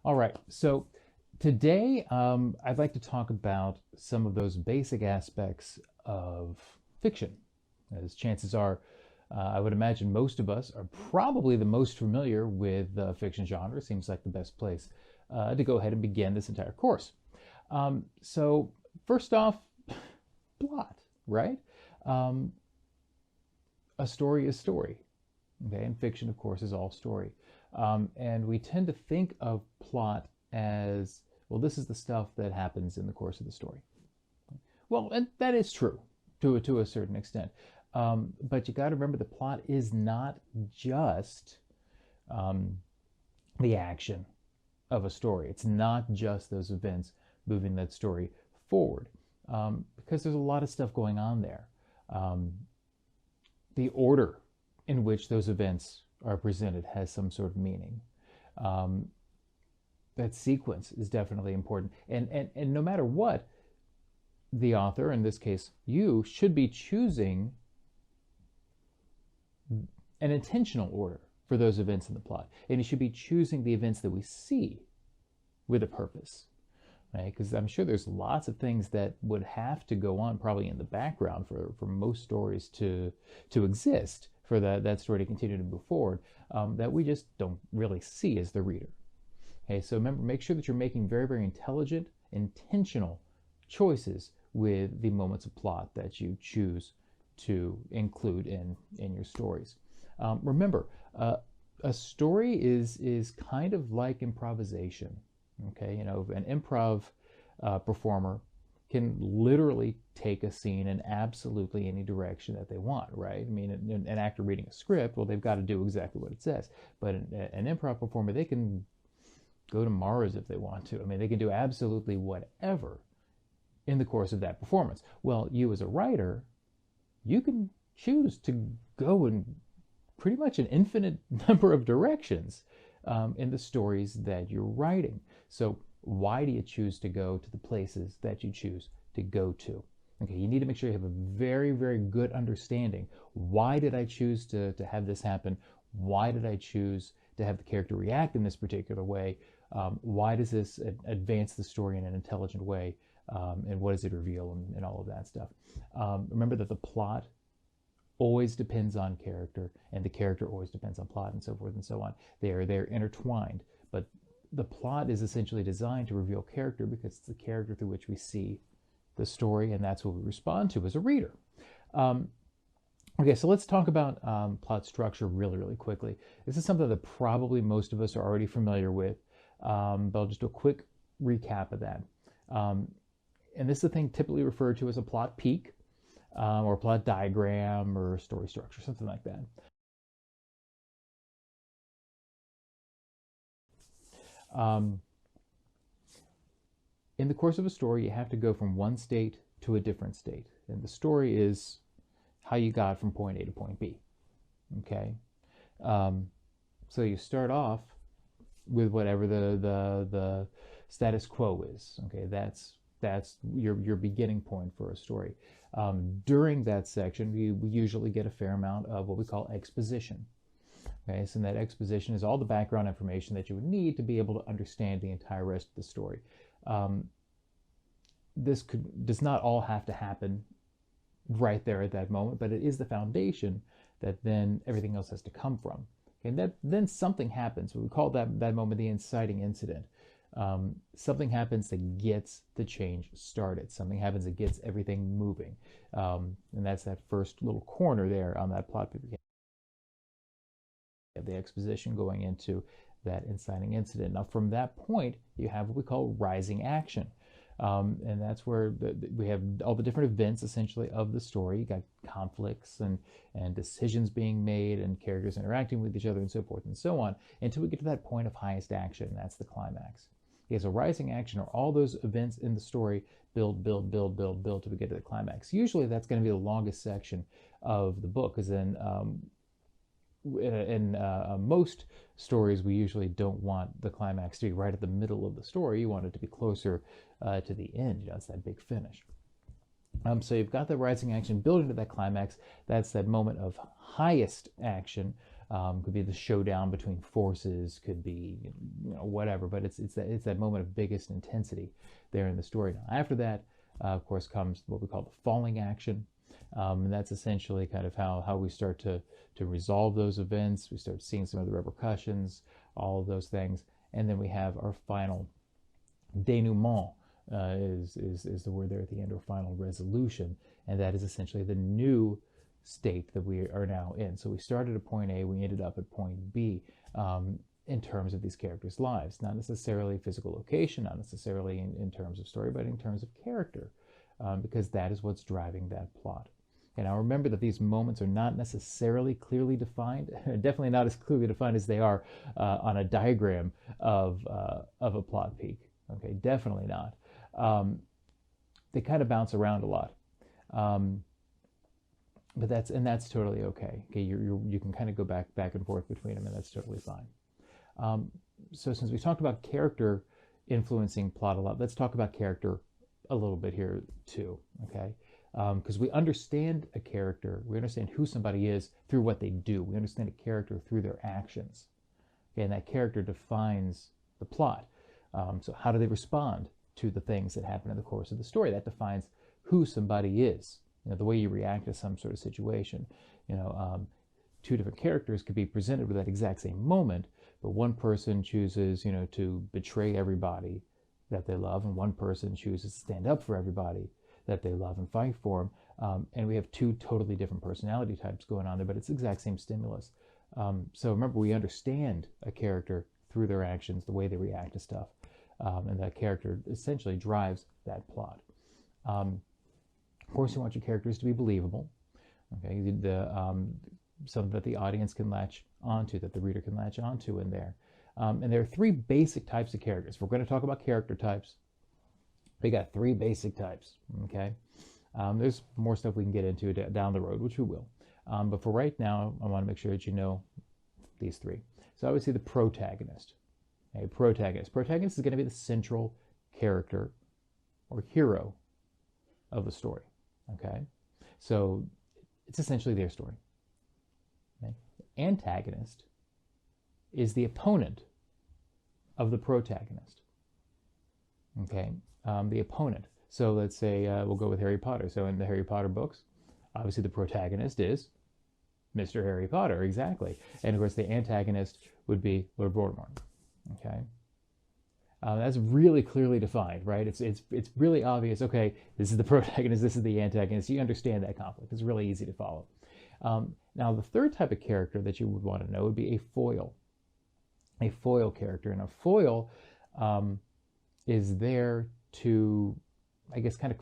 All right, so today I'd like to talk about some of those basic aspects of fiction. As chances are, I would imagine most of us are probably the most familiar with the fiction genre. Seems like the best place to go ahead and begin this entire course. So first off, plot, right? Um, a story is story. Okay, and fiction, of course, is all story. And we tend to think of plot as, well, this is the stuff that happens in the course of the story. Well, and that is true to a certain extent. But you got to remember the plot is not just um, the action of a story. It's not just those events moving that story forward, because there's a lot of stuff going on there. Um, the order in which those events are presented has some sort of meaning. Um, that sequence is definitely important. And no matter what, the author, in this case you, should be choosing an intentional order for those events in the plot. And you should be choosing the events that we see with a purpose. Right? Because I'm sure there's lots of things that would have to go on probably in the background for most stories to exist, for that story to continue to move forward, that we just don't really see as the reader. Okay, so remember, make sure that you're making very, very intelligent, intentional choices with the moments of plot that you choose to include in your stories. Remember, a story is kind of like improvisation. Okay, you know, an improv performer can literally take a scene in absolutely any direction that they want, right? I mean, an actor reading a script, well, they've got to do exactly what it says. But an improv performer, they can go to Mars if they want to. I mean, they can do absolutely whatever in the course of that performance. Well, you as a writer, you can choose to go in pretty much an infinite number of directions in the stories that you're writing. So why do you choose to go to the places that you choose to go to? Okay, you need to make sure you have a very, very good understanding. Why did I choose to have this happen? Why did I choose to have the character react in this particular way? Why does this advance the story in an intelligent way? And what does it reveal, and all of that stuff? Remember that the plot always depends on character, and the character always depends on plot, and so forth and so on. They're intertwined, but the plot is essentially designed to reveal character because it's the character through which we see the story, and that's what we respond to as a reader. Okay, so let's talk about plot structure really, really quickly. This is something that probably most of us are already familiar with, but I'll just do a quick recap of that. And this is the thing typically referred to as a plot peak, or a plot diagram, or story structure, something like that. In the course of a story, you have to go from one state to a different state. And the story is how you got from point A to point B. Okay? So you start off with whatever the status quo is. Okay, that's your beginning point for a story. During that section, we usually get a fair amount of what we call exposition. Okay, so that exposition is all the background information that you would need to be able to understand the entire rest of the story. This does not all have to happen right there at that moment, but it is the foundation that then everything else has to come from. Okay, and then something happens. We call that moment the inciting incident. Something happens that gets the change started. Something happens that gets everything moving. And that's that first little corner there on that plot paper. The exposition going into that inciting incident. Now, from that point, you have what we call rising action. And that's where we have all the different events, essentially, of the story. You got conflicts and decisions being made and characters interacting with each other and so forth and so on, until we get to that point of highest action, and that's the climax. Okay, so rising action are all those events in the story build till we get to the climax. Usually that's going to be the longest section of the book, because then in most stories, we usually don't want the climax to be right at the middle of the story. You want it to be closer to the end. You know, it's that big finish. So you've got the rising action building to that climax. That's that moment of highest action Could be the showdown between forces, could be, whatever, but it's that moment of biggest intensity there in the story. Now, after that, of course, comes what we call the falling action. And that's essentially kind of how we start to resolve those events. We start seeing some of the repercussions, all of those things. And then we have our final denouement, is the word there at the end, or final resolution. And that is essentially the new state that we are now in. So we started at point A, we ended up at point B, in terms of these characters' lives. Not necessarily physical location, not necessarily in terms of story, but in terms of character, because that is what's driving that plot. And now remember that these moments are not necessarily clearly defined, definitely not as clearly defined as they are on a diagram of a plot peak. Okay, definitely not. They kind of bounce around a lot. But that's totally okay. Okay, you can kind of go back and forth between them, and that's totally fine. So since we talked about character influencing plot a lot, let's talk about character a little bit here too. Okay, because we understand a character, we understand who somebody is through what they do. We understand a character through their actions. Okay, and that character defines the plot. So how do they respond to the things that happen in the course of the story? That defines who somebody is. The way you react to some sort of situation. Two different characters could be presented with that exact same moment, but one person chooses, to betray everybody that they love, and one person chooses to stand up for everybody that they love and fight for them. And we have two totally different personality types going on there, but it's the exact same stimulus. So remember, we understand a character through their actions, the way they react to stuff, and that character essentially drives that plot. Of course, you want your characters to be believable, okay? Something that the audience can latch onto, that the reader can latch onto in there. And there are three basic types of characters. If we're going to talk about character types, we got three basic types, okay? There's more stuff we can get into down the road, which we will. But for right now, I want to make sure that you know these three. So obviously the protagonist. Okay, protagonist. Protagonist is going to be the central character or hero of the story. Okay, so it's essentially their story. Okay? Antagonist is the opponent of the protagonist. Okay, the opponent. So let's say we'll go with Harry Potter. So in the Harry Potter books, obviously the protagonist is Mr. Harry Potter, exactly. And of course the antagonist would be Lord Voldemort. Okay. That's really clearly defined, right? It's really obvious. Okay, this is the protagonist, this is the antagonist. You understand that conflict. It's really easy to follow. Now, the third type of character that you would want to know would be a foil character. And a foil is there to, I guess, kind of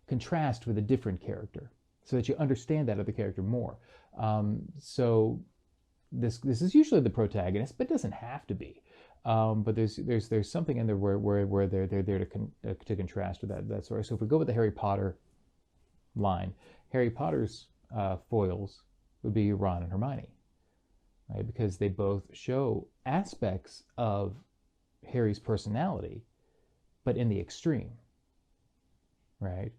contrast with a different character, so that you understand that other character more. So this is usually the protagonist, but doesn't have to be. But there's something in there where they're there to contrast with that story. So if we go with the Harry Potter line, Harry Potter's foils would be Ron and Hermione, right? Because they both show aspects of Harry's personality, but in the extreme, right?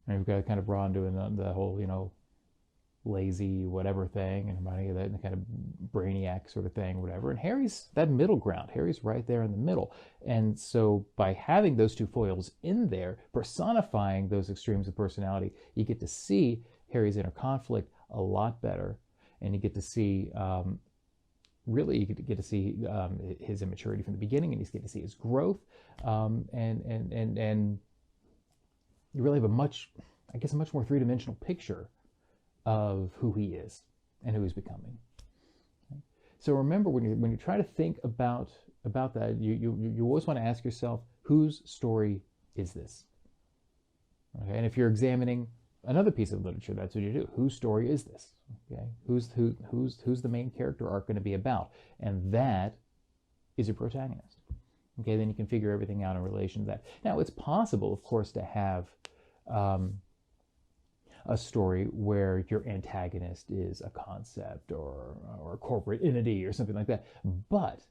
And we've got kind of Ron doing the whole, lazy whatever thing, and Hermione that kind of brainiac sort of thing, whatever. And Harry's that middle ground. Harry's right there in the middle. And so by having those two foils in there, personifying those extremes of personality, you get to see Harry's inner conflict a lot better, and you get to see really, you get to see his immaturity from the beginning, and you get to see his growth, and you really have a much more three-dimensional picture of who he is and who he's becoming. Okay? So remember, when you try to think about that, you always want to ask yourself, whose story is this? Okay, and if you're examining another piece of literature, that's what you do. Whose story is this? Okay, who's the main character arc going to be about? And that is your protagonist. Okay, then you can figure everything out in relation to that. Now, it's possible, of course, to have a story where your antagonist is a concept or a corporate entity or something like that, but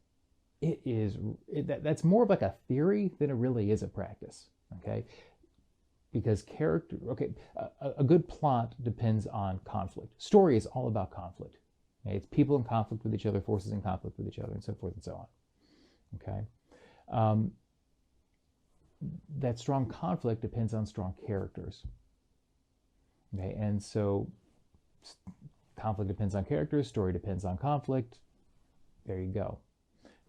that's more of like a theory than it really is a practice. Okay, because character, okay, a good plot depends on conflict. Story is all about conflict. Okay? It's people in conflict with each other, forces in conflict with each other, and so forth and so on. Okay, that strong conflict depends on strong characters. Okay, and so conflict depends on characters, story depends on conflict. There you go.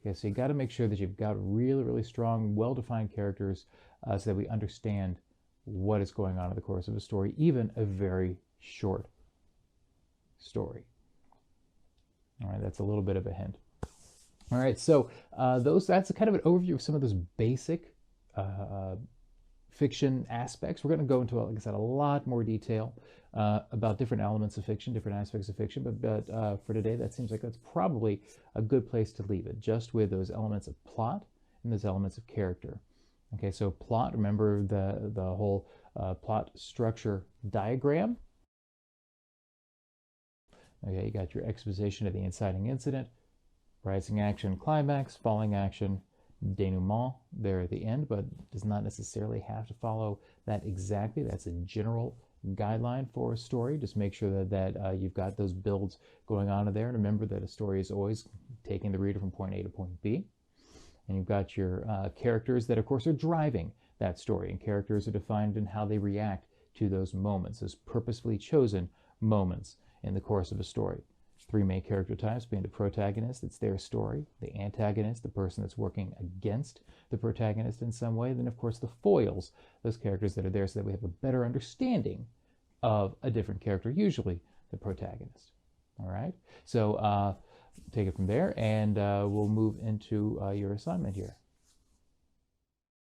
Okay, so you got to make sure that you've got really, really strong, well-defined characters so that we understand what is going on in the course of a story, even a very short story. All right, that's a little bit of a hint. All right, so that's a kind of an overview of some of those basic fiction aspects. We're going to go into, like I said, a lot more detail about different elements of fiction, different aspects of fiction, but for today, that seems like that's probably a good place to leave it, just with those elements of plot and those elements of character. Okay, so plot, remember the whole plot structure diagram. Okay, you got your exposition of the inciting incident, rising action, climax, falling action, denouement there at the end, but does not necessarily have to follow that exactly. That's a general guideline for a story. Just make sure that you've got those builds going on in there. And remember that a story is always taking the reader from point A to point B. And you've got your characters that, of course, are driving that story. And characters are defined in how they react to those moments, those purposefully chosen moments in the course of a story. Three main character types being the protagonist, it's their story, the antagonist, the person that's working against the protagonist in some way, then of course the foils, those characters that are there so that we have a better understanding of a different character, usually the protagonist. All right, so take it from there, and we'll move into your assignment here.